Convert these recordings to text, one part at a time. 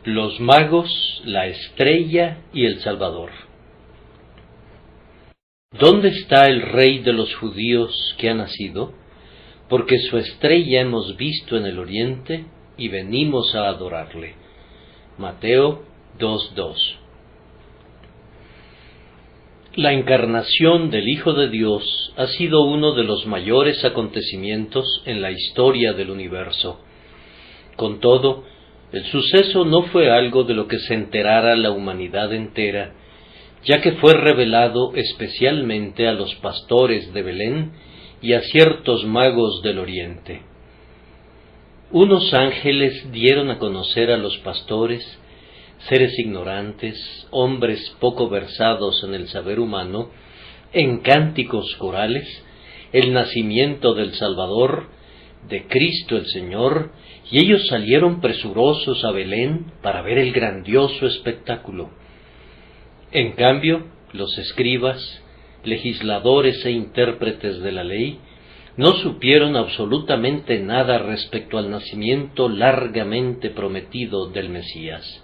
Los magos, la estrella y el Salvador. ¿Dónde está el Rey de los judíos que ha nacido? Porque su estrella hemos visto en el oriente y venimos a adorarle. Mateo 2:2. La encarnación del Hijo de Dios ha sido uno de los mayores acontecimientos en la historia del universo. Con todo, el suceso no fue algo de lo que se enterara la humanidad entera, ya que fue revelado especialmente a los pastores de Belén y a ciertos magos del oriente. Unos ángeles dieron a conocer a los pastores, seres ignorantes, hombres poco versados en el saber humano, en cánticos corales, el nacimiento del Salvador, de Cristo el Señor, y ellos salieron presurosos a Belén para ver el grandioso espectáculo. En cambio, los escribas, legisladores e intérpretes de la ley, no supieron absolutamente nada respecto al nacimiento largamente prometido del Mesías.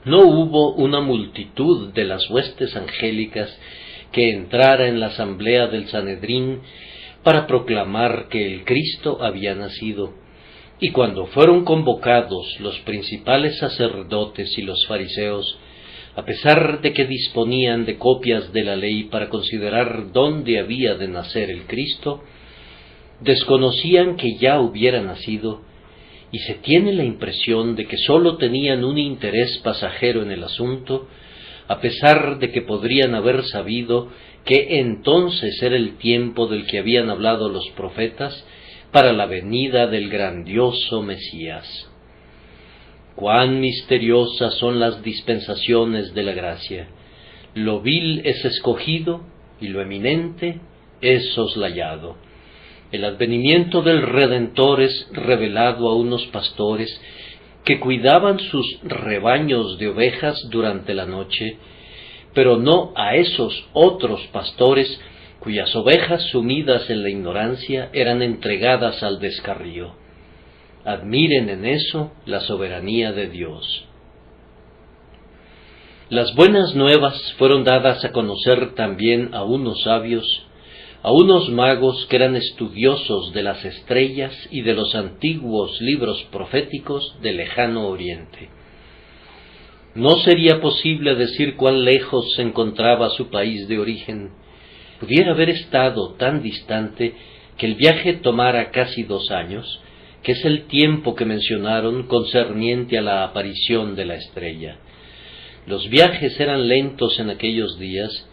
No hubo una multitud de las huestes angélicas que entrara en la asamblea del Sanedrín para proclamar que el Cristo había nacido, y cuando fueron convocados los principales sacerdotes y los fariseos, a pesar de que disponían de copias de la ley para considerar dónde había de nacer el Cristo, desconocían que ya hubiera nacido, y se tiene la impresión de que sólo tenían un interés pasajero en el asunto, a pesar de que podrían haber sabido que entonces era el tiempo del que habían hablado los profetas para la venida del grandioso Mesías. Cuán misteriosas son las dispensaciones de la gracia. Lo vil es escogido y lo eminente es soslayado. El advenimiento del Redentor es revelado a unos pastores que cuidaban sus rebaños de ovejas durante la noche, pero no a esos otros pastores cuyas ovejas sumidas en la ignorancia eran entregadas al descarrío. Admiren en eso la soberanía de Dios. Las buenas nuevas fueron dadas a conocer también a unos sabios, a unos magos que eran estudiosos de las estrellas y de los antiguos libros proféticos del lejano oriente. No sería posible decir cuán lejos se encontraba su país de origen. Pudiera haber estado tan distante que el viaje tomara casi 2 años, que es el tiempo que mencionaron concerniente a la aparición de la estrella. Los viajes eran lentos en aquellos días,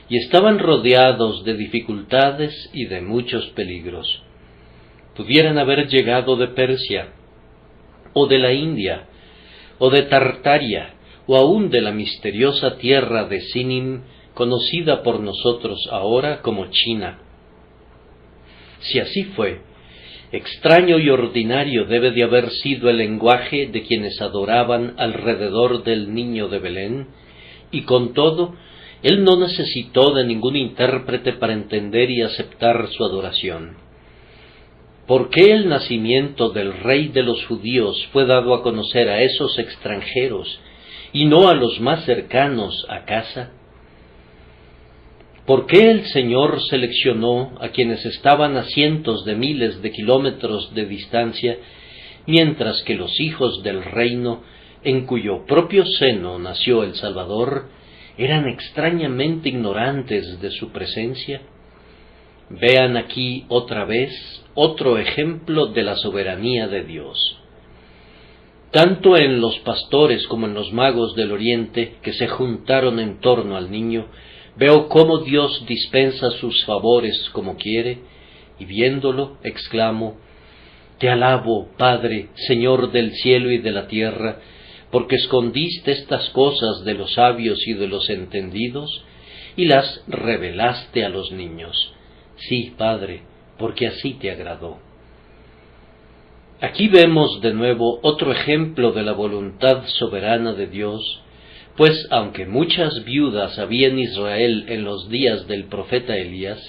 y estaban rodeados de dificultades y de muchos peligros. Pudieran haber llegado de Persia, o de la India, o de Tartaria, o aún de la misteriosa tierra de Sinim, conocida por nosotros ahora como China. Si así fue, extraño y ordinario debe de haber sido el lenguaje de quienes adoraban alrededor del niño de Belén, y con todo, él no necesitó de ningún intérprete para entender y aceptar su adoración. ¿Por qué el nacimiento del Rey de los judíos fue dado a conocer a esos extranjeros y no a los más cercanos a casa? ¿Por qué el Señor seleccionó a quienes estaban a cientos de miles de kilómetros de distancia, mientras que los hijos del reino, en cuyo propio seno nació el Salvador, eran extrañamente ignorantes de su presencia? Vean aquí otra vez otro ejemplo de la soberanía de Dios. Tanto en los pastores como en los magos del oriente que se juntaron en torno al niño, veo cómo Dios dispensa sus favores como quiere, y viéndolo, exclamo: Te alabo, Padre, Señor del cielo y de la tierra, porque escondiste estas cosas de los sabios y de los entendidos, y las revelaste a los niños. Sí, Padre, porque así te agradó. Aquí vemos de nuevo otro ejemplo de la voluntad soberana de Dios, pues aunque muchas viudas había en Israel en los días del profeta Elías,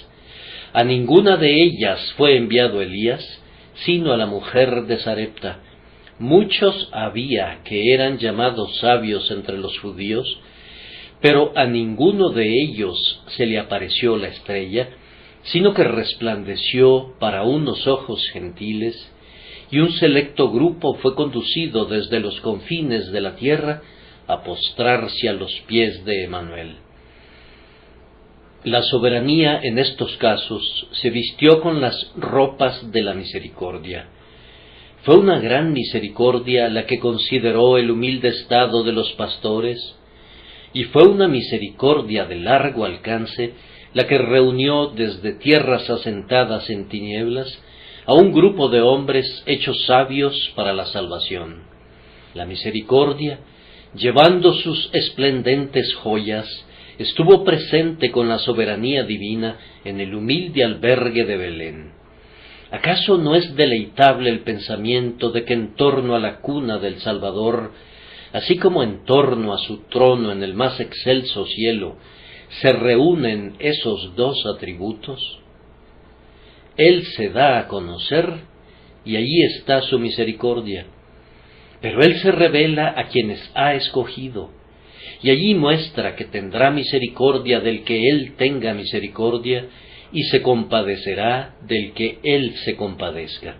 a ninguna de ellas fue enviado Elías, sino a la mujer de Sarepta, Muchos había que eran llamados sabios entre los judíos, pero a ninguno de ellos se le apareció la estrella, sino que resplandeció para unos ojos gentiles, y un selecto grupo fue conducido desde los confines de la tierra a postrarse a los pies de Emmanuel. La soberanía en estos casos se vistió con las ropas de la misericordia. Fue una gran misericordia la que consideró el humilde estado de los pastores, y fue una misericordia de largo alcance la que reunió desde tierras asentadas en tinieblas a un grupo de hombres hechos sabios para la salvación. La misericordia, llevando sus esplendentes joyas, estuvo presente con la soberanía divina en el humilde albergue de Belén. ¿Acaso no es deleitable el pensamiento de que en torno a la cuna del Salvador, así como en torno a su trono en el más excelso cielo, se reúnen esos dos atributos? Él se da a conocer y allí está su misericordia, pero Él se revela a quienes ha escogido, y allí muestra que tendrá misericordia del que Él tenga misericordia, y se compadecerá del que Él se compadezca.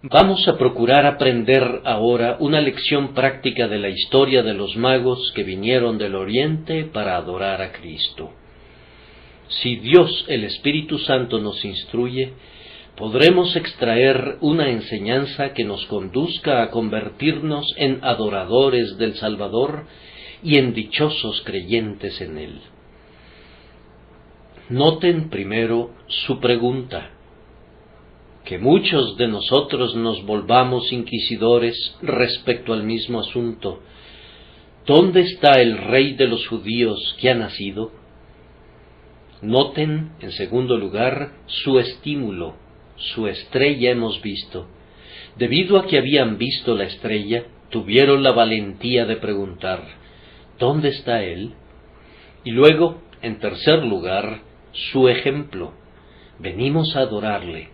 Vamos a procurar aprender ahora una lección práctica de la historia de los magos que vinieron del Oriente para adorar a Cristo. Si Dios, el Espíritu Santo, nos instruye, podremos extraer una enseñanza que nos conduzca a convertirnos en adoradores del Salvador y en dichosos creyentes en Él. Noten primero su pregunta. Que muchos de nosotros nos volvamos inquisidores respecto al mismo asunto. ¿Dónde está el Rey de los judíos que ha nacido? Noten, en segundo lugar, su estímulo. Su estrella hemos visto. Debido a que habían visto la estrella, tuvieron la valentía de preguntar, ¿dónde está Él? Y luego, en tercer lugar, su ejemplo. Venimos a adorarle.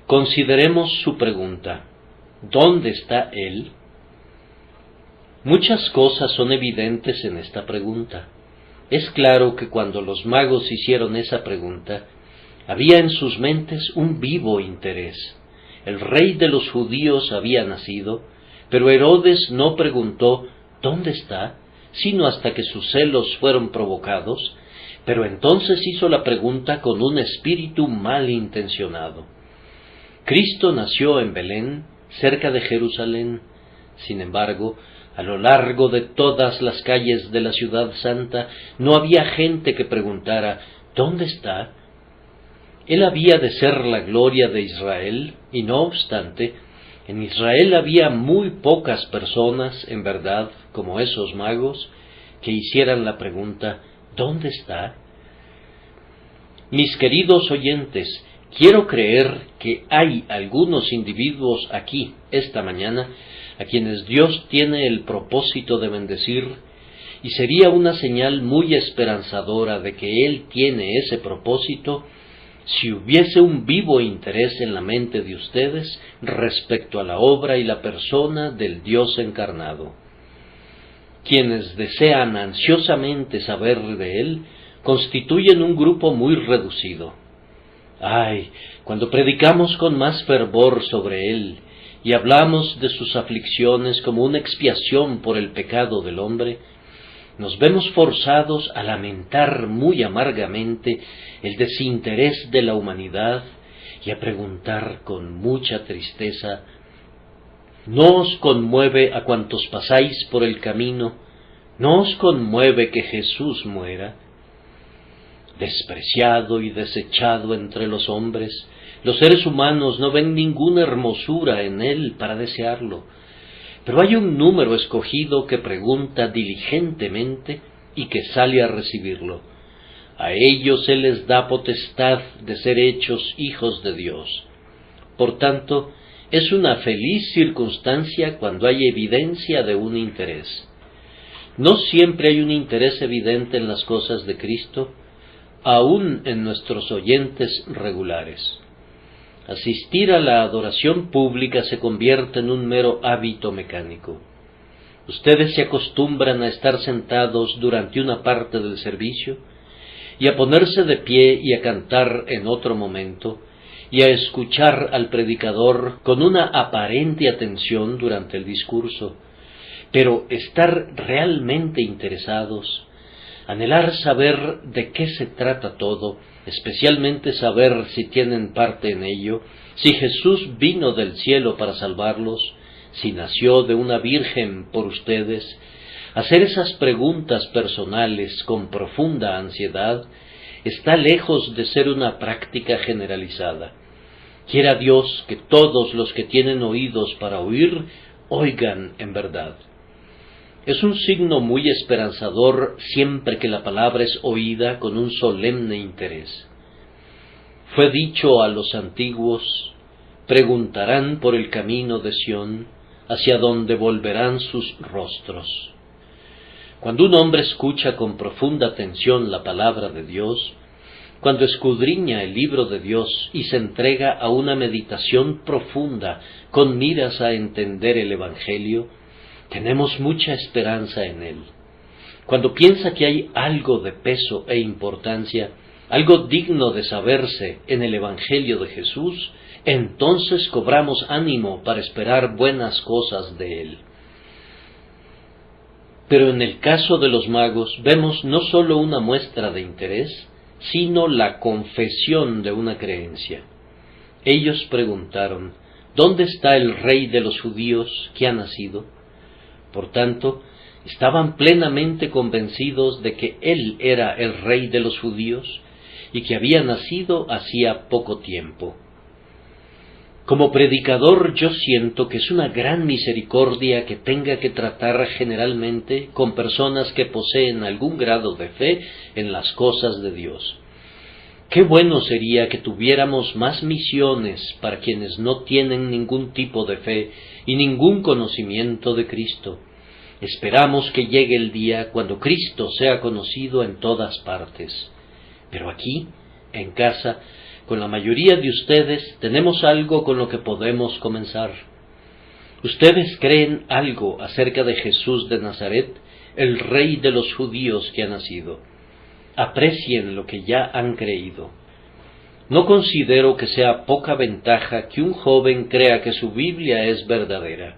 Consideremos su pregunta. ¿Dónde está Él? Muchas cosas son evidentes en esta pregunta. Es claro que cuando los magos hicieron esa pregunta, había en sus mentes un vivo interés. El rey de los judíos había nacido, pero Herodes no preguntó ¿dónde está?, sino hasta que sus celos fueron provocados, pero entonces hizo la pregunta con un espíritu malintencionado. Cristo nació en Belén, cerca de Jerusalén. Sin embargo, a lo largo de todas las calles de la ciudad santa no había gente que preguntara ¿dónde está? Él había de ser la gloria de Israel, y no obstante, en Israel había muy pocas personas, en verdad, como esos magos, que hicieran la pregunta ¿dónde está? Mis queridos oyentes, quiero creer que hay algunos individuos aquí, esta mañana, a quienes Dios tiene el propósito de bendecir, y sería una señal muy esperanzadora de que Él tiene ese propósito si hubiese un vivo interés en la mente de ustedes respecto a la obra y la persona del Dios encarnado. Quienes desean ansiosamente saber de Él constituyen un grupo muy reducido. Ay, cuando predicamos con más fervor sobre Él y hablamos de sus aflicciones como una expiación por el pecado del hombre, nos vemos forzados a lamentar muy amargamente el desinterés de la humanidad y a preguntar con mucha tristeza, ¿no os conmueve a cuantos pasáis por el camino? ¿No os conmueve que Jesús muera? Despreciado y desechado entre los hombres, los seres humanos no ven ninguna hermosura en Él para desearlo. Pero hay un número escogido que pregunta diligentemente y que sale a recibirlo. A ellos Él les da potestad de ser hechos hijos de Dios. Por tanto, es una feliz circunstancia cuando hay evidencia de un interés. No siempre hay un interés evidente en las cosas de Cristo, aun en nuestros oyentes regulares. Asistir a la adoración pública se convierte en un mero hábito mecánico. Ustedes se acostumbran a estar sentados durante una parte del servicio y a ponerse de pie y a cantar en otro momento y a escuchar al predicador con una aparente atención durante el discurso, pero estar realmente interesados, anhelar saber de qué se trata todo, especialmente saber si tienen parte en ello, si Jesús vino del cielo para salvarlos, si nació de una virgen por ustedes, hacer esas preguntas personales con profunda ansiedad, está lejos de ser una práctica generalizada. Quiera Dios que todos los que tienen oídos para oír, oigan en verdad. Es un signo muy esperanzador siempre que la palabra es oída con un solemne interés. Fue dicho a los antiguos: preguntarán por el camino de Sión, hacia donde volverán sus rostros. Cuando un hombre escucha con profunda atención la palabra de Dios, cuando escudriña el libro de Dios y se entrega a una meditación profunda con miras a entender el Evangelio, tenemos mucha esperanza en él. Cuando piensa que hay algo de peso e importancia, algo digno de saberse en el Evangelio de Jesús, entonces cobramos ánimo para esperar buenas cosas de él. Pero en el caso de los magos vemos no sólo una muestra de interés, sino la confesión de una creencia. Ellos preguntaron: ¿dónde está el rey de los judíos que ha nacido? Por tanto, estaban plenamente convencidos de que él era el rey de los judíos y que había nacido hacía poco tiempo. Como predicador yo siento que es una gran misericordia que tenga que tratar generalmente con personas que poseen algún grado de fe en las cosas de Dios. Qué bueno sería que tuviéramos más misiones para quienes no tienen ningún tipo de fe y ningún conocimiento de Cristo. Esperamos que llegue el día cuando Cristo sea conocido en todas partes. Pero aquí, en casa, con la mayoría de ustedes, tenemos algo con lo que podemos comenzar. Ustedes creen algo acerca de Jesús de Nazaret, el Rey de los judíos que ha nacido. Aprecien lo que ya han creído. No considero que sea poca ventaja que un joven crea que su Biblia es verdadera.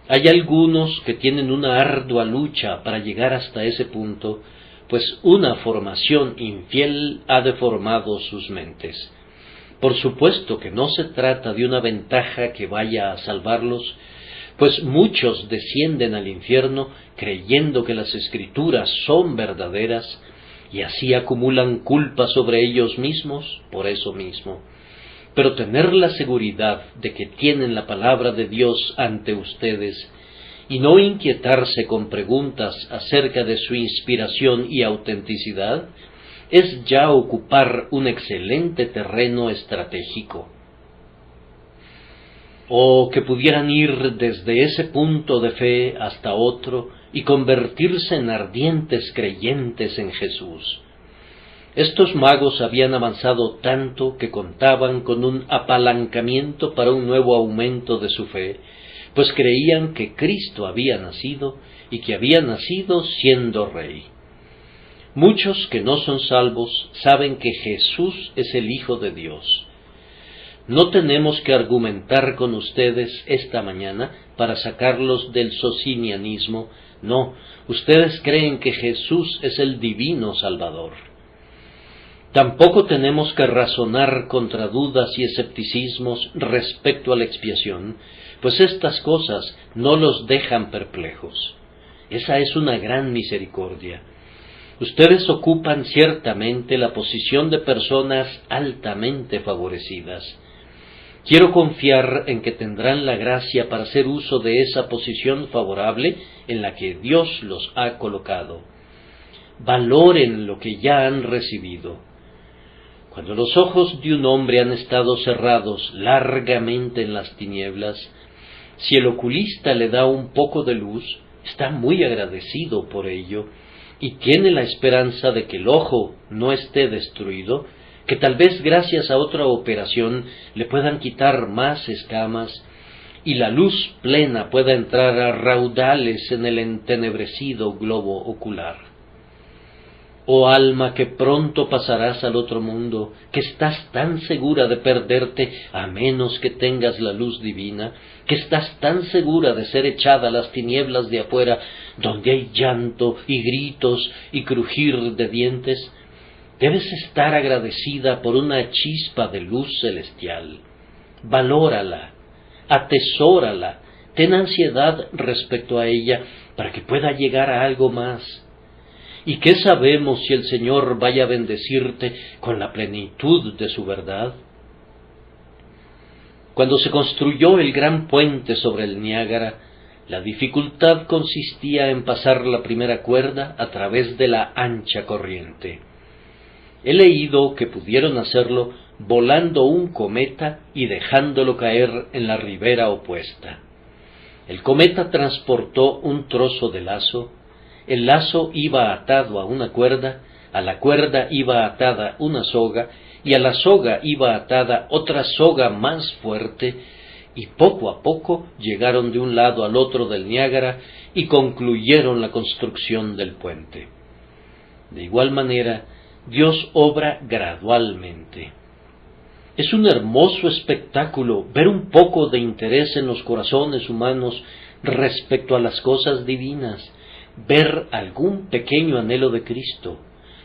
Hay algunos que tienen una ardua lucha para llegar hasta ese punto, pues una formación infiel ha deformado sus mentes. Por supuesto que no se trata de una ventaja que vaya a salvarlos, pues muchos descienden al infierno creyendo que las Escrituras son verdaderas y así acumulan culpa sobre ellos mismos por eso mismo. Pero tener la seguridad de que tienen la palabra de Dios ante ustedes y no inquietarse con preguntas acerca de su inspiración y autenticidad, es ya ocupar un excelente terreno estratégico. O que pudieran ir desde ese punto de fe hasta otro y convertirse en ardientes creyentes en Jesús. Estos magos habían avanzado tanto que contaban con un apalancamiento para un nuevo aumento de su fe, pues creían que Cristo había nacido y que había nacido siendo rey. Muchos que no son salvos saben que Jesús es el Hijo de Dios. No tenemos que argumentar con ustedes esta mañana para sacarlos del socinianismo. No, ustedes creen que Jesús es el divino Salvador. Tampoco tenemos que razonar contra dudas y escepticismos respecto a la expiación, pues estas cosas no los dejan perplejos. Esa es una gran misericordia. Ustedes ocupan ciertamente la posición de personas altamente favorecidas. Quiero confiar en que tendrán la gracia para hacer uso de esa posición favorable en la que Dios los ha colocado. Valoren lo que ya han recibido. Cuando los ojos de un hombre han estado cerrados largamente en las tinieblas, si el oculista le da un poco de luz, está muy agradecido por ello y tiene la esperanza de que el ojo no esté destruido, que tal vez gracias a otra operación le puedan quitar más escamas y la luz plena pueda entrar a raudales en el entenebrecido globo ocular. Oh alma, que pronto pasarás al otro mundo, que estás tan segura de perderte a menos que tengas la luz divina, que estás tan segura de ser echada a las tinieblas de afuera, donde hay llanto y gritos y crujir de dientes, debes estar agradecida por una chispa de luz celestial. Valórala, atesórala, ten ansiedad respecto a ella para que pueda llegar a algo más. ¿Y qué sabemos si el Señor vaya a bendecirte con la plenitud de su verdad? Cuando se construyó el gran puente sobre el Niágara, la dificultad consistía en pasar la primera cuerda a través de la ancha corriente. He leído que pudieron hacerlo volando un cometa y dejándolo caer en la ribera opuesta. El cometa transportó un trozo de lazo. El lazo iba atado a una cuerda, a la cuerda iba atada una soga, y a la soga iba atada otra soga más fuerte, y poco a poco llegaron de un lado al otro del Niágara y concluyeron la construcción del puente. De igual manera, Dios obra gradualmente. Es un hermoso espectáculo ver un poco de interés en los corazones humanos respecto a las cosas divinas, ver algún pequeño anhelo de Cristo,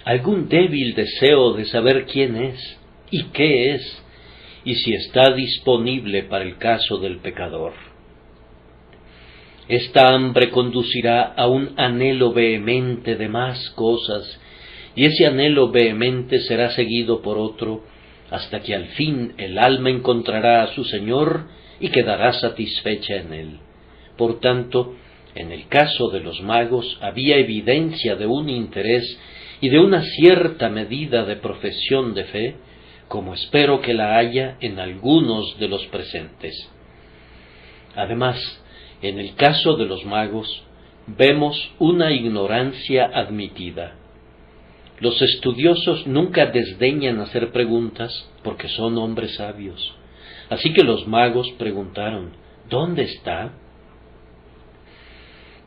algún débil deseo de saber quién es y qué es, y si está disponible para el caso del pecador. Esta hambre conducirá a un anhelo vehemente de más cosas, y ese anhelo vehemente será seguido por otro, hasta que al fin el alma encontrará a su Señor y quedará satisfecha en él. Por tanto, en el caso de los magos había evidencia de un interés y de una cierta medida de profesión de fe, como espero que la haya en algunos de los presentes. Además, en el caso de los magos, vemos una ignorancia admitida. Los estudiosos nunca desdeñan hacer preguntas porque son hombres sabios. Así que los magos preguntaron, ¿dónde está?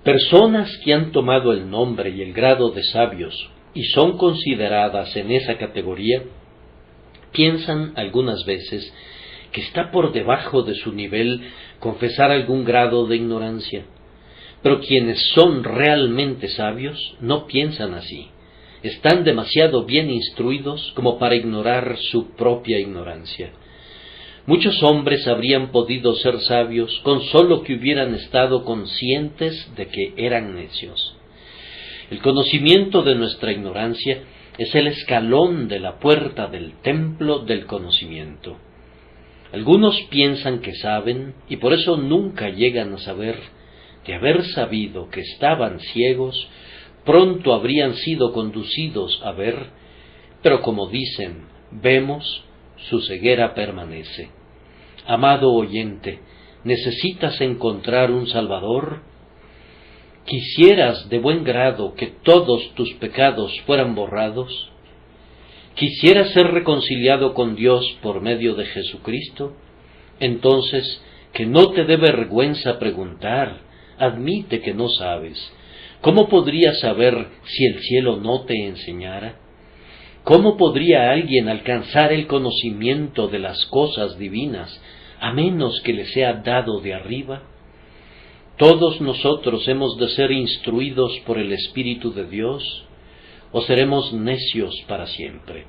Personas que han tomado el nombre y el grado de sabios y son consideradas en esa categoría, piensan algunas veces que está por debajo de su nivel confesar algún grado de ignorancia. Pero quienes son realmente sabios no piensan así. Están demasiado bien instruidos como para ignorar su propia ignorancia. Muchos hombres habrían podido ser sabios con solo que hubieran estado conscientes de que eran necios. El conocimiento de nuestra ignorancia es el escalón de la puerta del templo del conocimiento. Algunos piensan que saben y por eso nunca llegan a saber. De haber sabido que estaban ciegos, pronto habrían sido conducidos a ver, pero como dicen, vemos, su ceguera permanece. Amado oyente, ¿necesitas encontrar un Salvador? ¿Quisieras de buen grado que todos tus pecados fueran borrados? ¿Quisieras ser reconciliado con Dios por medio de Jesucristo? Entonces, que no te dé vergüenza preguntar, admite que no sabes. ¿Cómo podrías saber si el cielo no te enseñara? ¿Cómo podría alguien alcanzar el conocimiento de las cosas divinas, a menos que le sea dado de arriba? ¿Todos nosotros hemos de ser instruidos por el Espíritu de Dios, o seremos necios para siempre?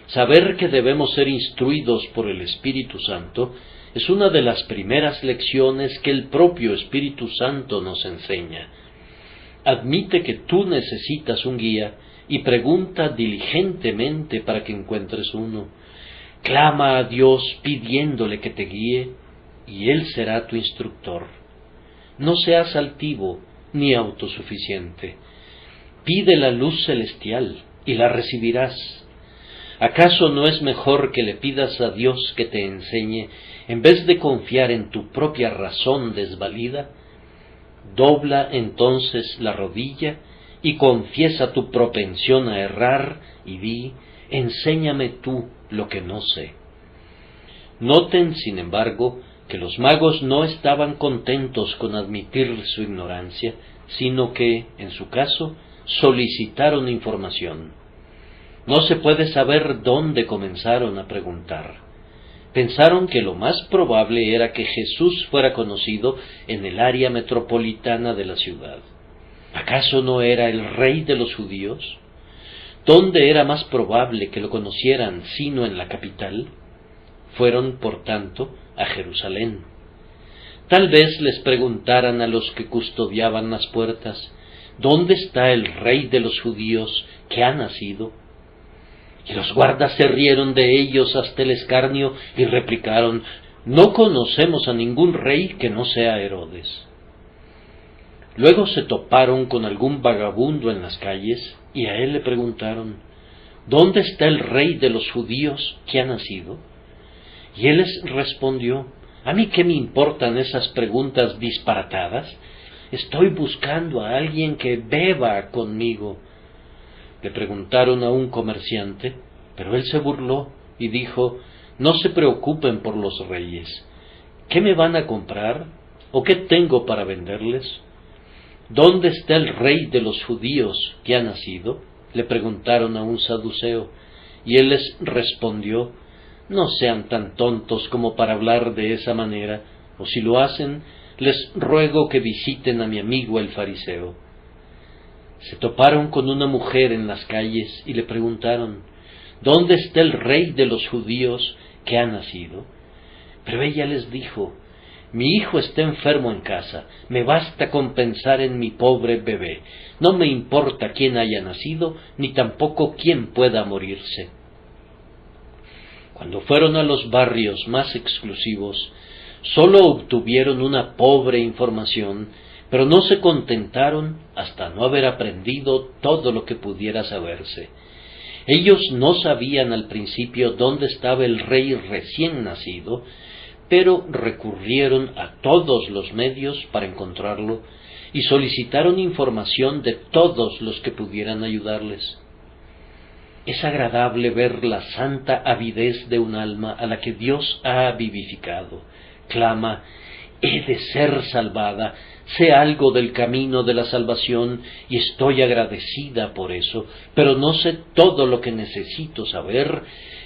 Saber que debemos ser instruidos por el Espíritu Santo es una de las primeras lecciones que el propio Espíritu Santo nos enseña. Admite que tú necesitas un guía y pregunta diligentemente para que encuentres uno. Clama a Dios pidiéndole que te guíe, y Él será tu instructor. No seas altivo ni autosuficiente. Pide la luz celestial y la recibirás. ¿Acaso no es mejor que le pidas a Dios que te enseñe, en vez de confiar en tu propia razón desvalida? Dobla entonces la rodilla y confiesa tu propensión a errar y di, enséñame tú lo que no sé. Noten, sin embargo, que los magos no estaban contentos con admitir su ignorancia, sino que, en su caso, solicitaron información. No se puede saber dónde comenzaron a preguntar. Pensaron que lo más probable era que Jesús fuera conocido en el área metropolitana de la ciudad. ¿Acaso no era el rey de los judíos? ¿Dónde era más probable que lo conocieran sino en la capital? Fueron, por tanto, a Jerusalén. Tal vez les preguntaran a los que custodiaban las puertas, ¿dónde está el rey de los judíos que ha nacido? Y los guardas se rieron de ellos hasta el escarnio y replicaron, no conocemos a ningún rey que no sea Herodes. Luego se toparon con algún vagabundo en las calles y a él le preguntaron, ¿dónde está el rey de los judíos que ha nacido? Y él les respondió, ¿a mí qué me importan esas preguntas disparatadas? Estoy buscando a alguien que beba conmigo. Le preguntaron a un comerciante, pero él se burló y dijo, no se preocupen por los reyes. ¿Qué me van a comprar? ¿O qué tengo para venderles? ¿Dónde está el rey de los judíos que ha nacido? Le preguntaron a un saduceo, y él les respondió, no sean tan tontos como para hablar de esa manera, o si lo hacen, les ruego que visiten a mi amigo el fariseo. Se toparon con una mujer en las calles y le preguntaron, ¿dónde está el rey de los judíos que ha nacido? Pero ella les dijo, mi hijo está enfermo en casa, me basta con pensar en mi pobre bebé, no me importa quién haya nacido, ni tampoco quién pueda morirse. Cuando fueron a los barrios más exclusivos, sólo obtuvieron una pobre información, pero no se contentaron hasta no haber aprendido todo lo que pudiera saberse. Ellos no sabían al principio dónde estaba el rey recién nacido, pero recurrieron a todos los medios para encontrarlo y solicitaron información de todos los que pudieran ayudarles. Es agradable ver la santa avidez de un alma a la que Dios ha vivificado. Clama, he de ser salvada, sé algo del camino de la salvación y estoy agradecida por eso, pero no sé todo lo que necesito saber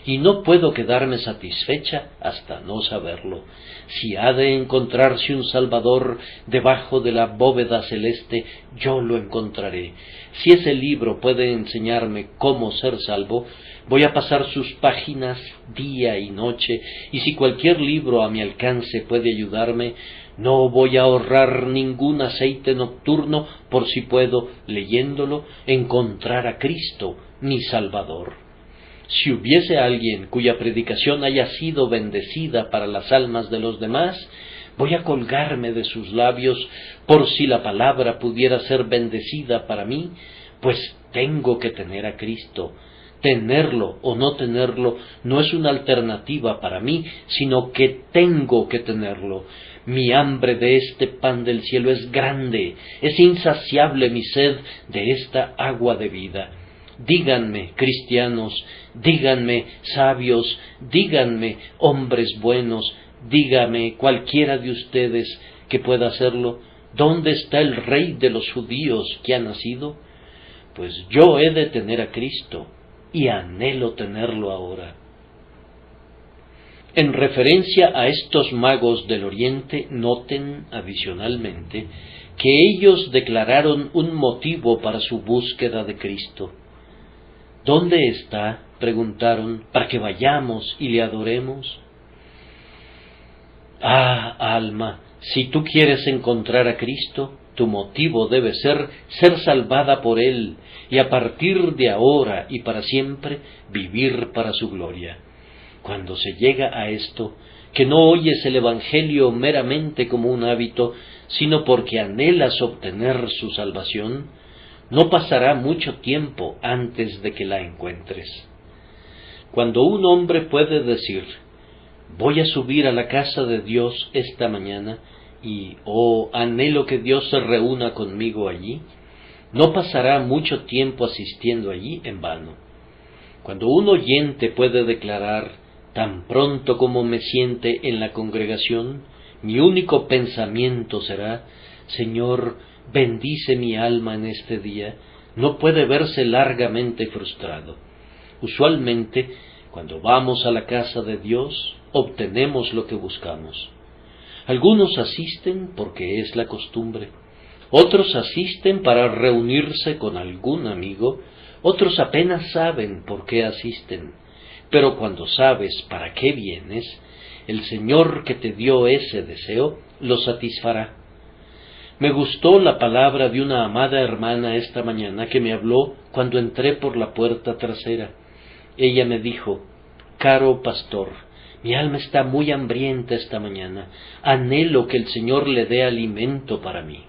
y no puedo quedarme satisfecha hasta no saberlo. Si ha de encontrarse un Salvador debajo de la bóveda celeste, yo lo encontraré. Si ese libro puede enseñarme cómo ser salvo, voy a pasar sus páginas día y noche, y si cualquier libro a mi alcance puede ayudarme, no voy a ahorrar ningún aceite nocturno por si puedo, leyéndolo, encontrar a Cristo, mi Salvador. Si hubiese alguien cuya predicación haya sido bendecida para las almas de los demás, voy a colgarme de sus labios por si la palabra pudiera ser bendecida para mí, pues tengo que tener a Cristo. Tenerlo o no tenerlo no es una alternativa para mí, sino que tengo que tenerlo. Mi hambre de este pan del cielo es grande, es insaciable mi sed de esta agua de vida. Díganme, cristianos, díganme, sabios, díganme, hombres buenos, dígame, cualquiera de ustedes que pueda hacerlo, ¿dónde está el rey de los judíos que ha nacido? Pues yo he de tener a Cristo, y anhelo tenerlo ahora. En referencia a estos magos del Oriente, noten adicionalmente que ellos declararon un motivo para su búsqueda de Cristo. ¿Dónde está?, preguntaron, para que vayamos y le adoremos. Ah, alma, si tú quieres encontrar a Cristo, tu motivo debe ser salvada por Él, y a partir de ahora y para siempre, vivir para su gloria. Cuando se llega a esto, que no oyes el Evangelio meramente como un hábito, sino porque anhelas obtener su salvación, no pasará mucho tiempo antes de que la encuentres. Cuando un hombre puede decir, voy a subir a la casa de Dios esta mañana, y, anhelo que Dios se reúna conmigo allí, no pasará mucho tiempo asistiendo allí en vano. Cuando un oyente puede declarar, tan pronto como me siente en la congregación, mi único pensamiento será, Señor, bendice mi alma en este día, no puede verse largamente frustrado. Usualmente, cuando vamos a la casa de Dios, obtenemos lo que buscamos. Algunos asisten porque es la costumbre, otros asisten para reunirse con algún amigo, otros apenas saben por qué asisten, pero cuando sabes para qué vienes, el Señor que te dio ese deseo lo satisfará. Me gustó la palabra de una amada hermana esta mañana que me habló cuando entré por la puerta trasera. Ella me dijo, caro pastor, mi alma está muy hambrienta esta mañana, anhelo que el Señor le dé alimento para mí.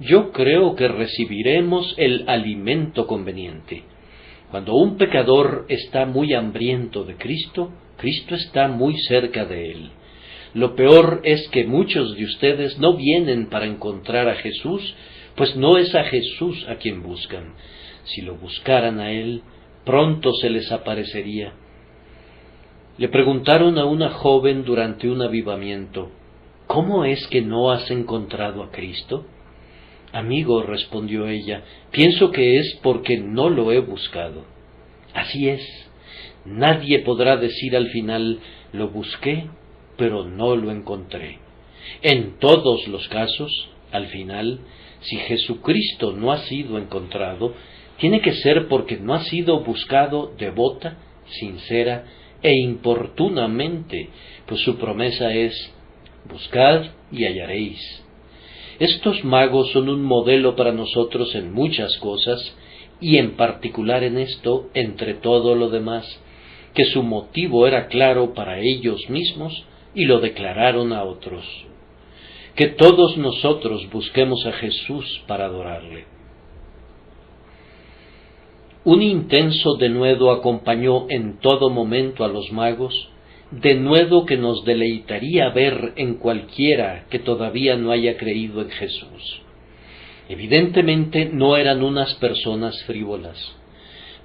Yo creo que recibiremos el alimento conveniente. Cuando un pecador está muy hambriento de Cristo, Cristo está muy cerca de él. Lo peor es que muchos de ustedes no vienen para encontrar a Jesús, pues no es a Jesús a quien buscan. Si lo buscaran a Él, pronto se les aparecería. Le preguntaron a una joven durante un avivamiento, ¿cómo es que no has encontrado a Cristo? Amigo, respondió ella, pienso que es porque no lo he buscado. Así es, nadie podrá decir al final, lo busqué, pero no lo encontré. En todos los casos, al final, si Jesucristo no ha sido encontrado, tiene que ser porque no ha sido buscado devota, sincera e importunamente, pues su promesa es, buscad y hallaréis. Estos magos son un modelo para nosotros en muchas cosas, y en particular en esto, entre todo lo demás, que su motivo era claro para ellos mismos, y lo declararon a otros. Que todos nosotros busquemos a Jesús para adorarle. Un intenso denuedo acompañó en todo momento a los magos, denuedo que nos deleitaría ver en cualquiera que todavía no haya creído en Jesús. Evidentemente no eran unas personas frívolas.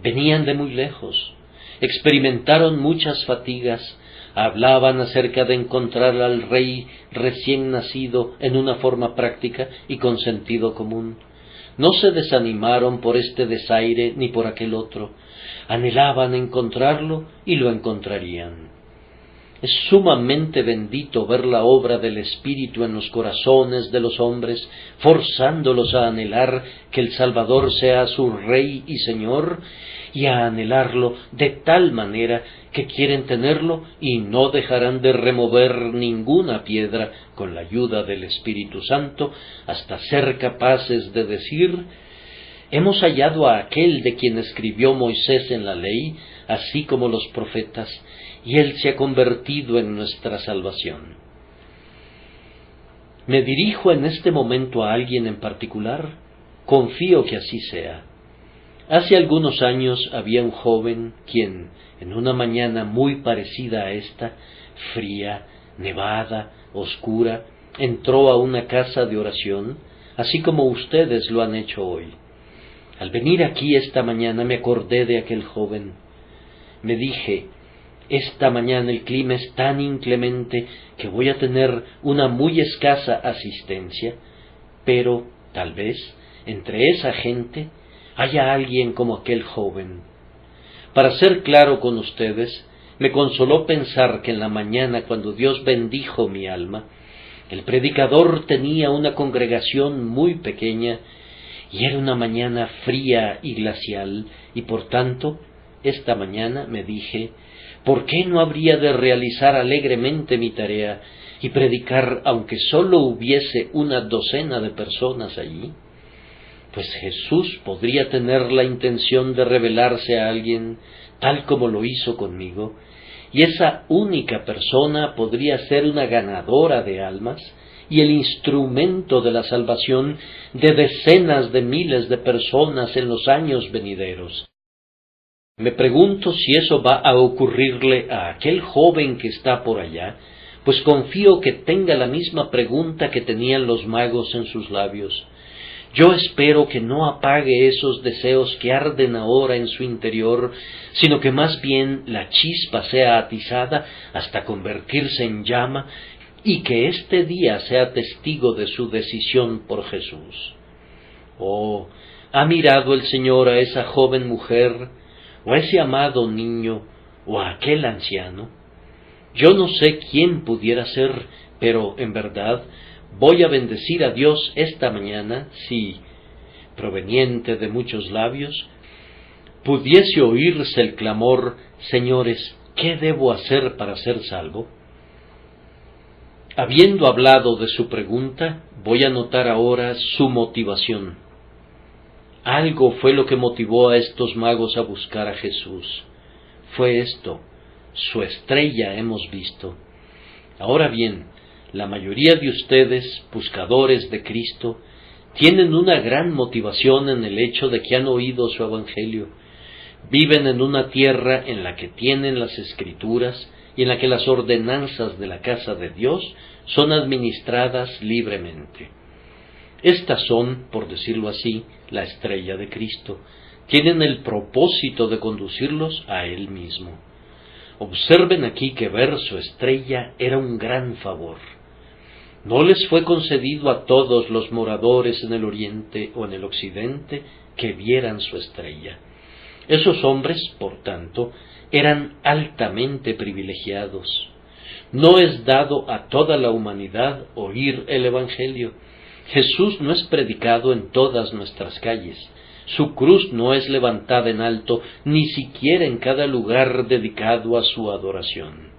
Venían de muy lejos, experimentaron muchas fatigas, hablaban acerca de encontrar al Rey recién nacido en una forma práctica y con sentido común. No se desanimaron por este desaire ni por aquel otro. Anhelaban encontrarlo y lo encontrarían. Es sumamente bendito ver la obra del Espíritu en los corazones de los hombres, forzándolos a anhelar que el Salvador sea su Rey y Señor, y a anhelarlo de tal manera que quieren tenerlo y no dejarán de remover ninguna piedra con la ayuda del Espíritu Santo hasta ser capaces de decir, hemos hallado a aquel de quien escribió Moisés en la ley, así como los profetas, y él se ha convertido en nuestra salvación. ¿Me dirijo en este momento a alguien en particular? Confío que así sea. Hace algunos años había un joven quien, en una mañana muy parecida a esta, fría, nevada, oscura, entró a una casa de oración, así como ustedes lo han hecho hoy. Al venir aquí esta mañana me acordé de aquel joven. Me dije, esta mañana el clima es tan inclemente que voy a tener una muy escasa asistencia, pero, tal vez, entre esa gente, haya alguien como aquel joven. Para ser claro con ustedes, me consoló pensar que en la mañana cuando Dios bendijo mi alma, el predicador tenía una congregación muy pequeña y era una mañana fría y glacial, y por tanto, esta mañana me dije, ¿por qué no habría de realizar alegremente mi tarea y predicar aunque solo hubiese una docena de personas allí? Pues Jesús podría tener la intención de revelarse a alguien, tal como lo hizo conmigo, y esa única persona podría ser una ganadora de almas y el instrumento de la salvación de decenas de miles de personas en los años venideros. Me pregunto si eso va a ocurrirle a aquel joven que está por allá, pues confío que tenga la misma pregunta que tenían los magos en sus labios. Yo espero que no apague esos deseos que arden ahora en su interior, sino que más bien la chispa sea atizada hasta convertirse en llama y que este día sea testigo de su decisión por Jesús. Oh, ¿ha mirado el Señor a esa joven mujer, o a ese amado niño, o a aquel anciano? Yo no sé quién pudiera ser, pero en verdad voy a bendecir a Dios esta mañana si, proveniente de muchos labios, pudiese oírse el clamor: Señores, ¿qué debo hacer para ser salvo? Habiendo hablado de su pregunta, voy a notar ahora su motivación. Algo fue lo que motivó a estos magos a buscar a Jesús. Fue esto: su estrella hemos visto. Ahora bien, la mayoría de ustedes, buscadores de Cristo, tienen una gran motivación en el hecho de que han oído su Evangelio. Viven en una tierra en la que tienen las Escrituras y en la que las ordenanzas de la casa de Dios son administradas libremente. Estas son, por decirlo así, la estrella de Cristo. Tienen el propósito de conducirlos a Él mismo. Observen aquí que ver su estrella era un gran favor. No les fue concedido a todos los moradores en el oriente o en el occidente que vieran su estrella. Esos hombres, por tanto, eran altamente privilegiados. No es dado a toda la humanidad oír el Evangelio. Jesús no es predicado en todas nuestras calles. Su cruz no es levantada en alto, ni siquiera en cada lugar dedicado a su adoración.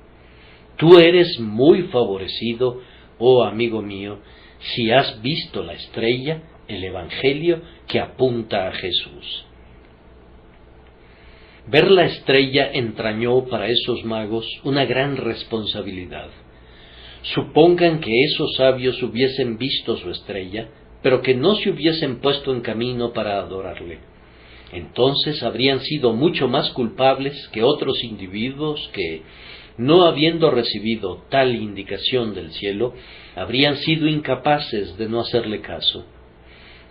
Tú eres muy favorecido, oh amigo mío, si has visto la estrella, el Evangelio que apunta a Jesús. Ver la estrella entrañó para esos magos una gran responsabilidad. Supongan que esos sabios hubiesen visto su estrella, pero que no se hubiesen puesto en camino para adorarle. Entonces habrían sido mucho más culpables que otros individuos que, no habiendo recibido tal indicación del cielo, habrían sido incapaces de no hacerle caso.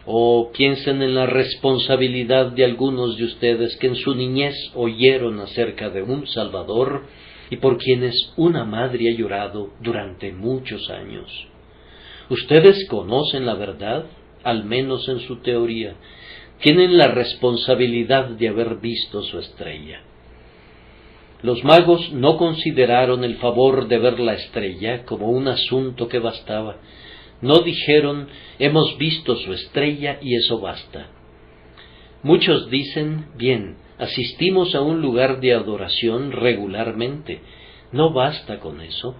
O piensen en la responsabilidad de algunos de ustedes que en su niñez oyeron acerca de un Salvador y por quienes una madre ha llorado durante muchos años. Ustedes conocen la verdad, al menos en su teoría. Tienen la responsabilidad de haber visto su estrella. Los magos no consideraron el favor de ver la estrella como un asunto que bastaba. No dijeron: hemos visto su estrella y eso basta. Muchos dicen: bien, asistimos a un lugar de adoración regularmente. ¿No basta con eso?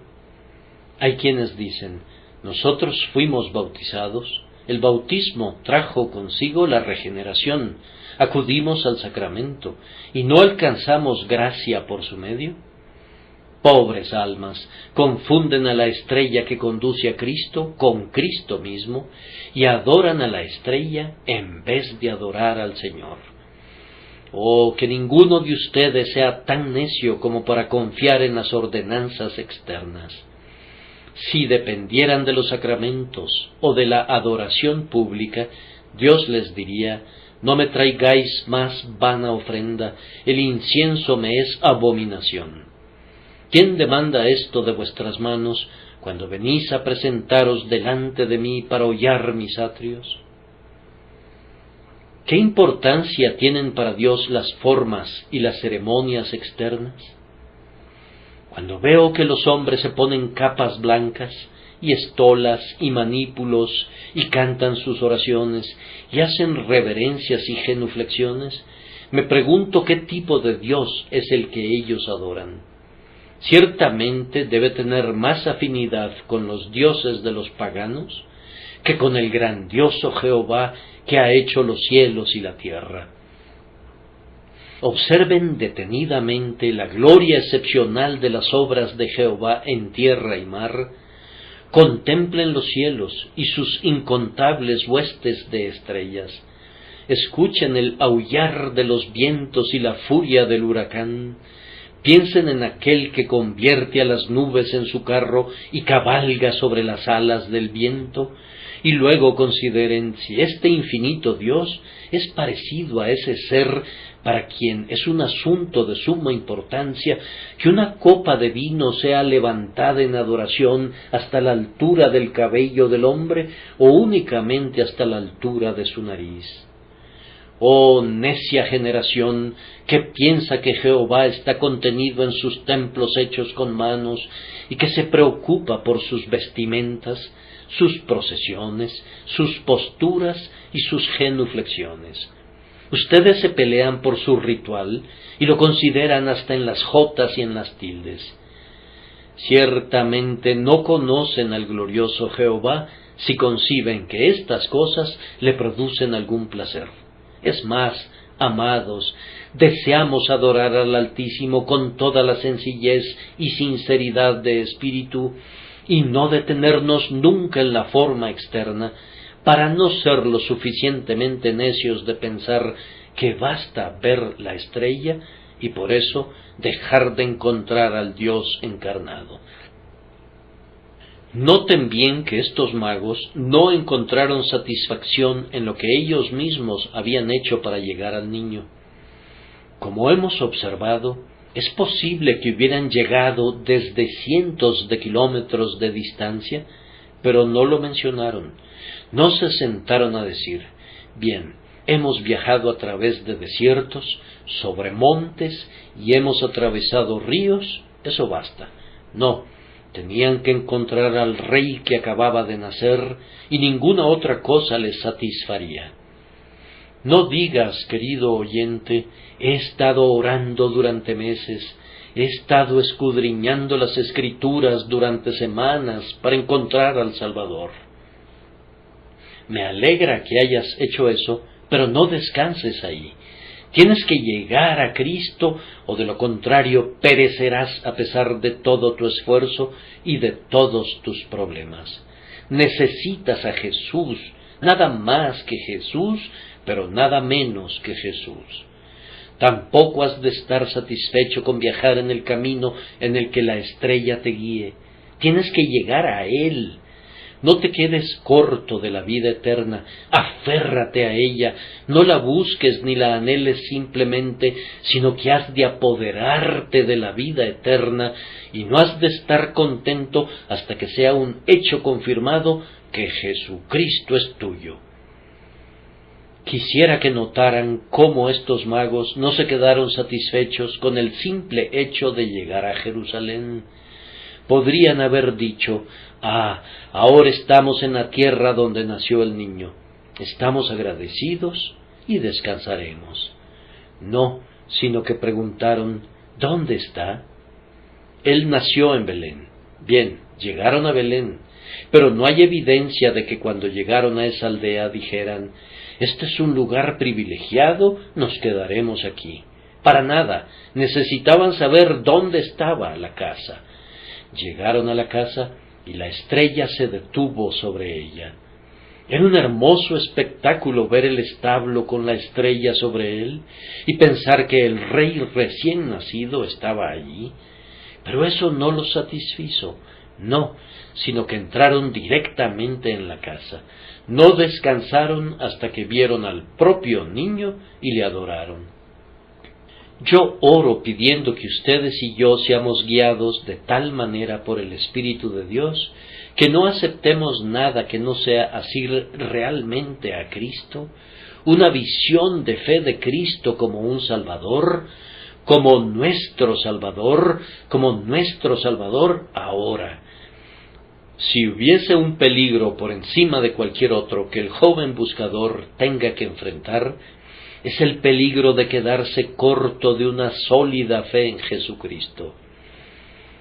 Hay quienes dicen: nosotros fuimos bautizados, el bautismo trajo consigo la regeneración, acudimos al sacramento, ¿y no alcanzamos gracia por su medio? Pobres almas, confunden a la estrella que conduce a Cristo con Cristo mismo y adoran a la estrella en vez de adorar al Señor. Oh, que ninguno de ustedes sea tan necio como para confiar en las ordenanzas externas. Si dependieran de los sacramentos o de la adoración pública, Dios les diría: no me traigáis más vana ofrenda, el incienso me es abominación. ¿Quién demanda esto de vuestras manos cuando venís a presentaros delante de mí para hollar mis atrios? ¿Qué importancia tienen para Dios las formas y las ceremonias externas? Cuando veo que los hombres se ponen capas blancas y estolas y manípulos y cantan sus oraciones y hacen reverencias y genuflexiones, me pregunto qué tipo de Dios es el que ellos adoran. Ciertamente debe tener más afinidad con los dioses de los paganos que con el grandioso Jehová que ha hecho los cielos y la tierra. Observen detenidamente la gloria excepcional de las obras de Jehová en tierra y mar. Contemplen los cielos y sus incontables huestes de estrellas. Escuchen el aullar de los vientos y la furia del huracán. Piensen en aquel que convierte a las nubes en su carro y cabalga sobre las alas del viento, y luego consideren si este infinito Dios es parecido a ese ser para quien es un asunto de suma importancia que una copa de vino sea levantada en adoración hasta la altura del cabello del hombre o únicamente hasta la altura de su nariz. Oh necia generación que piensa que Jehová está contenido en sus templos hechos con manos y que se preocupa por sus vestimentas, sus procesiones, sus posturas y sus genuflexiones. Ustedes se pelean por su ritual y lo consideran hasta en las jotas y en las tildes. Ciertamente no conocen al glorioso Jehová si conciben que estas cosas le producen algún placer. Es más, amados, deseamos adorar al Altísimo con toda la sencillez y sinceridad de espíritu, y no detenernos nunca en la forma externa, para no ser lo suficientemente necios de pensar que basta ver la estrella y por eso dejar de encontrar al Dios encarnado. Noten bien que estos magos no encontraron satisfacción en lo que ellos mismos habían hecho para llegar al niño. Como hemos observado, es posible que hubieran llegado desde cientos de kilómetros de distancia, pero no lo mencionaron. No se sentaron a decir, bien, hemos viajado a través de desiertos, sobre montes y hemos atravesado ríos, eso basta. No, tenían que encontrar al rey que acababa de nacer y ninguna otra cosa les satisfaría. No digas, querido oyente, he estado orando durante meses, he estado escudriñando las Escrituras durante semanas para encontrar al Salvador. Me alegra que hayas hecho eso, pero no descanses ahí. Tienes que llegar a Cristo, o de lo contrario perecerás a pesar de todo tu esfuerzo y de todos tus problemas. Necesitas a Jesús, nada más que Jesús, pero nada menos que Jesús. Tampoco has de estar satisfecho con viajar en el camino en el que la estrella te guíe. Tienes que llegar a Él. No te quedes corto de la vida eterna, aférrate a ella, no la busques ni la anheles simplemente, sino que has de apoderarte de la vida eterna y no has de estar contento hasta que sea un hecho confirmado que Jesucristo es tuyo. Quisiera que notaran cómo estos magos no se quedaron satisfechos con el simple hecho de llegar a Jerusalén. Podrían haber dicho, ahora estamos en la tierra donde nació el niño, estamos agradecidos y descansaremos. No, sino que preguntaron, ¿dónde está? Él nació en Belén. Bien, llegaron a Belén, pero no hay evidencia de que cuando llegaron a esa aldea dijeran, este es un lugar privilegiado, nos quedaremos aquí. Para nada, necesitaban saber dónde estaba la casa. Llegaron a la casa y la estrella se detuvo sobre ella. Era un hermoso espectáculo ver el establo con la estrella sobre él y pensar que el rey recién nacido estaba allí. Pero eso no los satisfizo, no, sino que entraron directamente en la casa. No descansaron hasta que vieron al propio niño y le adoraron. Yo oro pidiendo que ustedes y yo seamos guiados de tal manera por el Espíritu de Dios que no aceptemos nada que no sea asir realmente a Cristo, una visión de fe de Cristo como un Salvador, como nuestro Salvador ahora. Si hubiese un peligro por encima de cualquier otro que el joven buscador tenga que enfrentar, es el peligro de quedarse corto de una sólida fe en Jesucristo.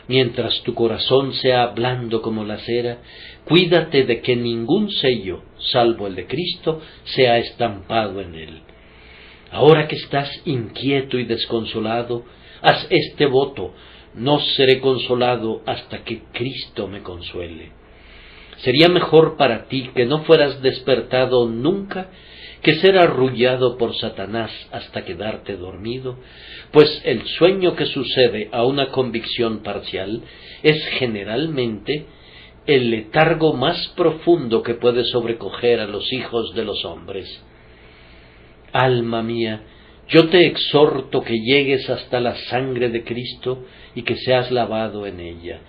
Mientras tu corazón sea blando como la cera, cuídate de que ningún sello, salvo el de Cristo, sea estampado en él. Ahora que estás inquieto y desconsolado, haz este voto: no seré consolado hasta que Cristo me consuele. Sería mejor para ti que no fueras despertado nunca que ser arrullado por Satanás hasta quedarte dormido, pues el sueño que sucede a una convicción parcial es generalmente el letargo más profundo que puede sobrecoger a los hijos de los hombres. Alma mía, yo te exhorto que llegues hasta la sangre de Cristo y que seas lavado en ella.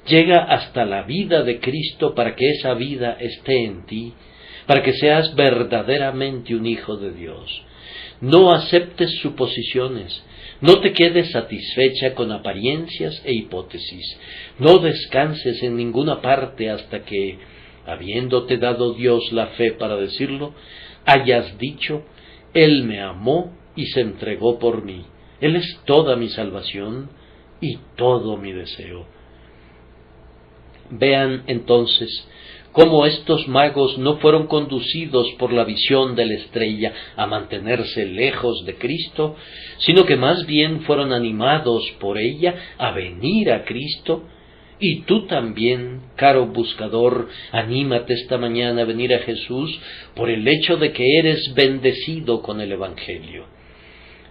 Llega hasta la vida de Cristo para que esa vida esté en ti, para que seas verdaderamente un hijo de Dios. No aceptes suposiciones, no te quedes satisfecha con apariencias e hipótesis, no descanses en ninguna parte hasta que, habiéndote dado Dios la fe para decirlo, hayas dicho: Él me amó y se entregó por mí. Él es toda mi salvación y todo mi deseo. Vean entonces cómo estos magos no fueron conducidos por la visión de la estrella a mantenerse lejos de Cristo, sino que más bien fueron animados por ella a venir a Cristo. Y tú también, caro buscador, anímate esta mañana a venir a Jesús por el hecho de que eres bendecido con el Evangelio.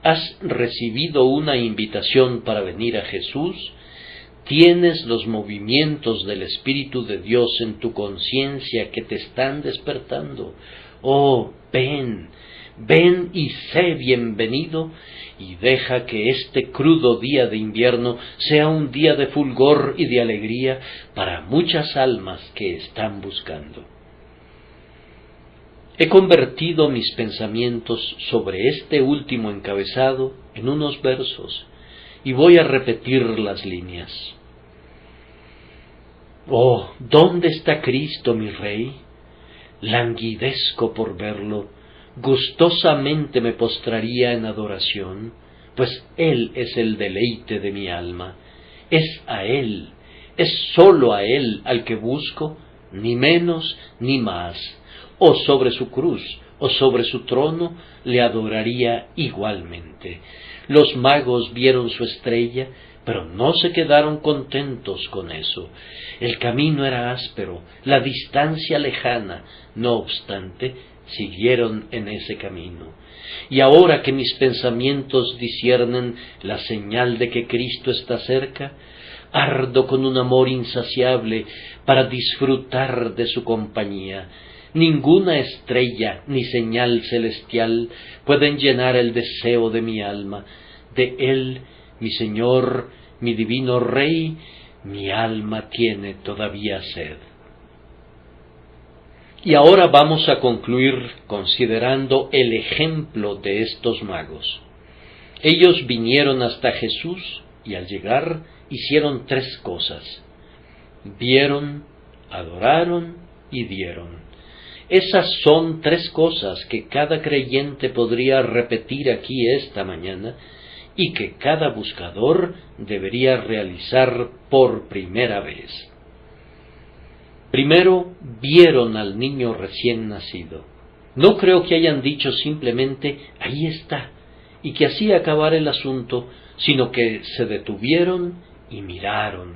¿Has recibido una invitación para venir a Jesús? ¿Tienes los movimientos del Espíritu de Dios en tu conciencia que te están despertando? Oh, ven, ven y sé bienvenido, y deja que este crudo día de invierno sea un día de fulgor y de alegría para muchas almas que están buscando. He convertido mis pensamientos sobre este último encabezado en unos versos, y voy a repetir las líneas. Oh, ¿dónde está Cristo, mi Rey? Languidezco por verlo, gustosamente me postraría en adoración, pues Él es el deleite de mi alma. Es a Él, es sólo a Él al que busco, ni menos ni más. O sobre su cruz, o sobre su trono, le adoraría igualmente. Los magos vieron su estrella, pero no se quedaron contentos con eso. El camino era áspero, la distancia lejana, no obstante, siguieron en ese camino. Y ahora que mis pensamientos disciernen la señal de que Cristo está cerca, ardo con un amor insaciable para disfrutar de su compañía. Ninguna estrella ni señal celestial pueden llenar el deseo de mi alma. De Él, mi Señor, mi divino Rey, mi alma tiene todavía sed. Y ahora vamos a concluir considerando el ejemplo de estos magos. Ellos vinieron hasta Jesús y al llegar hicieron tres cosas: vieron, adoraron y dieron. Esas son tres cosas que cada creyente podría repetir aquí esta mañana y que cada buscador debería realizar por primera vez. Primero, vieron al niño recién nacido. No creo que hayan dicho simplemente «ahí está» y que así acabara el asunto, sino que se detuvieron y miraron.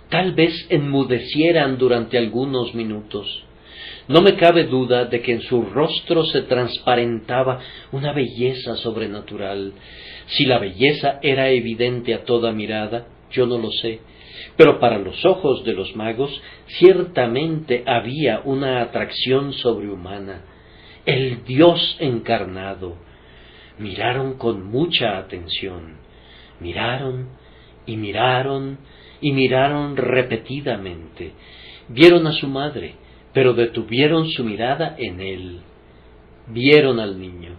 Tal vez enmudecieran durante algunos minutos. No me cabe duda de que en su rostro se transparentaba una belleza sobrenatural. Si la belleza era evidente a toda mirada, yo no lo sé, pero para los ojos de los magos ciertamente había una atracción sobrehumana. El Dios encarnado. Miraron con mucha atención. Miraron y miraron y miraron repetidamente. Vieron a su madre, pero detuvieron su mirada en Él. Vieron al niño.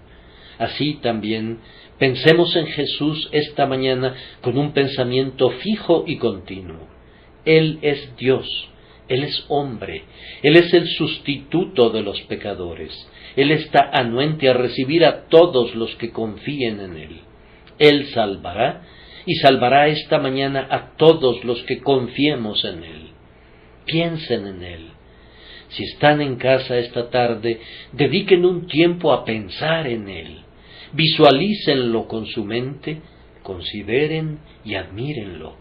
Así también pensemos en Jesús esta mañana con un pensamiento fijo y continuo. Él es Dios, Él es hombre, Él es el sustituto de los pecadores. Él está anuente a recibir a todos los que confíen en Él. Él salvará y salvará esta mañana a todos los que confiemos en Él. Piensen en Él. Si están en casa esta tarde, dediquen un tiempo a pensar en Él. Visualícenlo con su mente, consideren y admírenlo.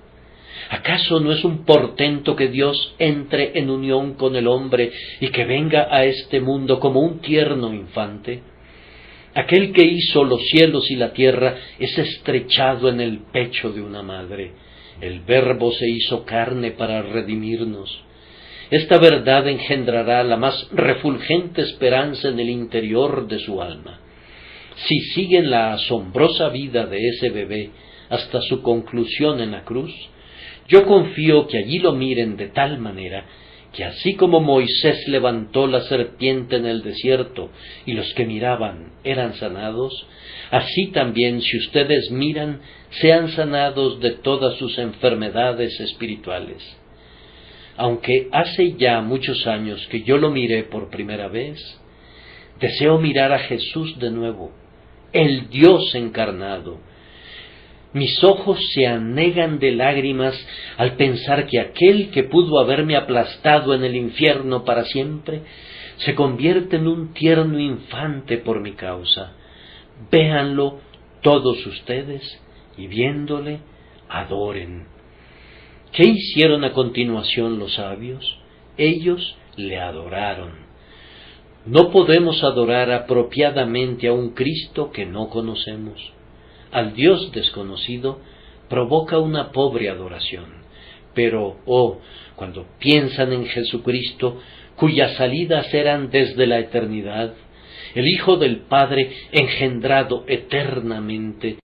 ¿Acaso no es un portento que Dios entre en unión con el hombre y que venga a este mundo como un tierno infante? Aquel que hizo los cielos y la tierra es estrechado en el pecho de una madre. El Verbo se hizo carne para redimirnos. Esta verdad engendrará la más refulgente esperanza en el interior de su alma. Si siguen la asombrosa vida de ese bebé hasta su conclusión en la cruz, yo confío que allí lo miren de tal manera que así como Moisés levantó la serpiente en el desierto y los que miraban eran sanados, así también si ustedes miran, sean sanados de todas sus enfermedades espirituales. Aunque hace ya muchos años que yo lo miré por primera vez, deseo mirar a Jesús de nuevo, el Dios encarnado. Mis ojos se anegan de lágrimas al pensar que aquel que pudo haberme aplastado en el infierno para siempre, se convierte en un tierno infante por mi causa. Véanlo todos ustedes y viéndole, adoren. ¿Qué hicieron a continuación los sabios? Ellos le adoraron. No podemos adorar apropiadamente a un Cristo que no conocemos. Al Dios desconocido provoca una pobre adoración. Pero, cuando piensan en Jesucristo, cuyas salidas eran desde la eternidad, el Hijo del Padre engendrado eternamente,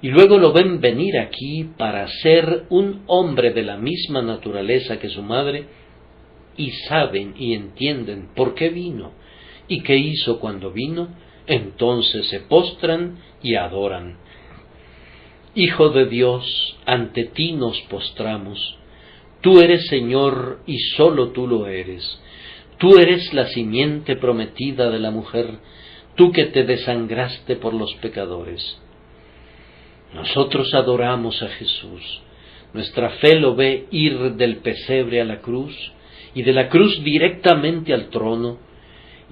y luego lo ven venir aquí para ser un hombre de la misma naturaleza que su madre, y saben y entienden por qué vino y qué hizo cuando vino, entonces se postran y adoran. Hijo de Dios, ante ti nos postramos. Tú eres Señor y sólo tú lo eres. Tú eres la simiente prometida de la mujer, tú que te desangraste por los pecadores. Nosotros adoramos a Jesús. Nuestra fe lo ve ir del pesebre a la cruz, y de la cruz directamente al trono,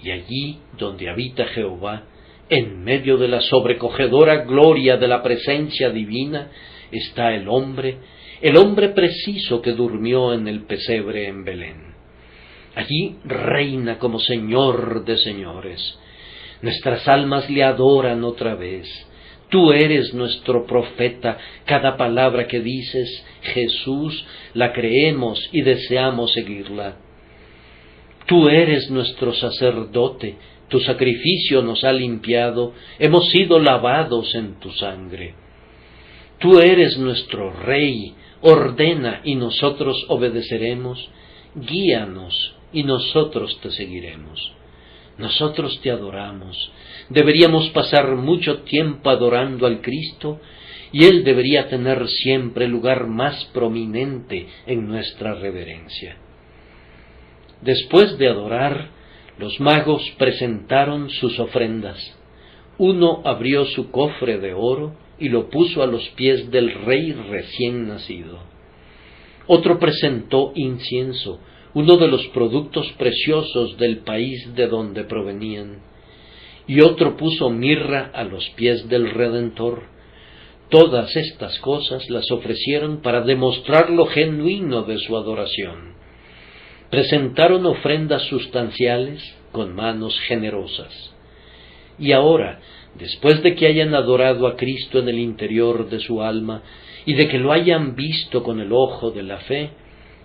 y allí donde habita Jehová, en medio de la sobrecogedora gloria de la presencia divina, está el hombre preciso que durmió en el pesebre en Belén. Allí reina como Señor de señores. Nuestras almas le adoran otra vez. Tú eres nuestro profeta. Cada palabra que dices, Jesús, la creemos y deseamos seguirla. Tú eres nuestro sacerdote. Tu sacrificio nos ha limpiado. Hemos sido lavados en tu sangre. Tú eres nuestro Rey. Ordena y nosotros obedeceremos. Guíanos y nosotros te seguiremos. Nosotros te adoramos. Deberíamos pasar mucho tiempo adorando al Cristo, y Él debería tener siempre el lugar más prominente en nuestra reverencia. Después de adorar, los magos presentaron sus ofrendas. Uno abrió su cofre de oro y lo puso a los pies del rey recién nacido. Otro presentó incienso, uno de los productos preciosos del país de donde provenían, y otro puso mirra a los pies del Redentor. Todas estas cosas las ofrecieron para demostrar lo genuino de su adoración. Presentaron ofrendas sustanciales con manos generosas. Y ahora, después de que hayan adorado a Cristo en el interior de su alma, y de que lo hayan visto con el ojo de la fe,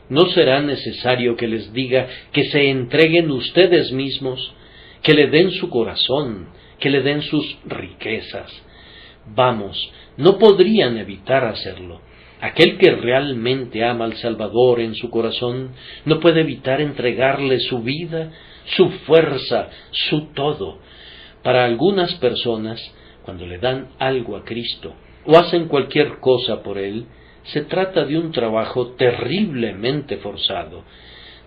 no será necesario que les diga que se entreguen ustedes mismos, que le den su corazón, que le den sus riquezas. Vamos, no podrían evitar hacerlo. Aquel que realmente ama al Salvador en su corazón no puede evitar entregarle su vida, su fuerza, su todo. Para algunas personas, cuando le dan algo a Cristo o hacen cualquier cosa por Él, se trata de un trabajo terriblemente forzado.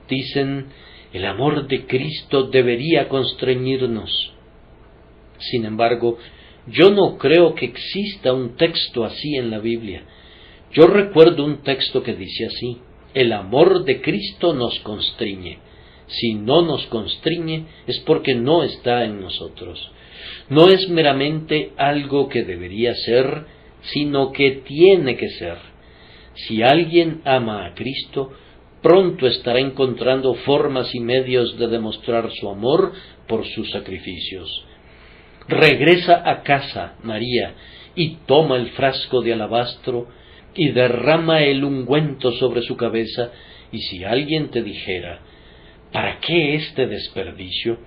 Dicen, el amor de Cristo debería constreñirnos. Sin embargo, yo no creo que exista un texto así en la Biblia. Yo recuerdo un texto que dice así: el amor de Cristo nos constriñe. Si no nos constriñe, es porque no está en nosotros. No es meramente algo que debería ser, sino que tiene que ser. Si alguien ama a Cristo, pronto estará encontrando formas y medios de demostrar su amor por sus sacrificios. Regresa a casa, María, y toma el frasco de alabastro, y derrama el ungüento sobre su cabeza, Y si alguien te dijera, ¿para qué este desperdicio?,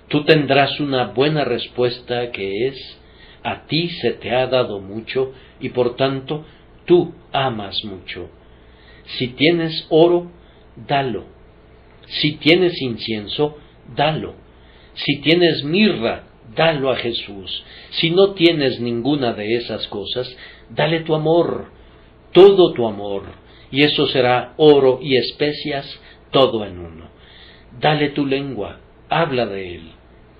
tú tendrás una buena respuesta, que es: a ti se te ha dado mucho y por tanto tú amas mucho. Si tienes oro, dalo. Si tienes incienso, dalo. Si tienes mirra, dalo a Jesús. Si no tienes ninguna de esas cosas, dale tu amor, todo tu amor, y eso será oro y especias, todo en uno. Dale tu lengua, habla de Él.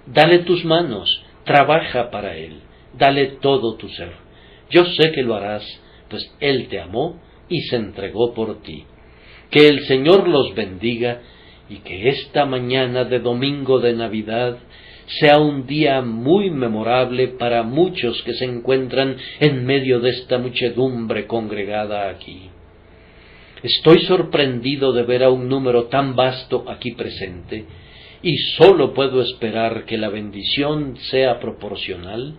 Dale tus manos, trabaja para Él. Dale todo tu ser. Yo sé que lo harás, pues Él te amó y se entregó por ti. Que el Señor los bendiga y que esta mañana de domingo de Navidad sea un día muy memorable para muchos que se encuentran en medio de esta muchedumbre congregada aquí. Estoy sorprendido de ver a un número tan vasto aquí presente, y solo puedo esperar que la bendición sea proporcional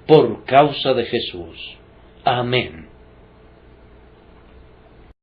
por causa de Jesús. Amén.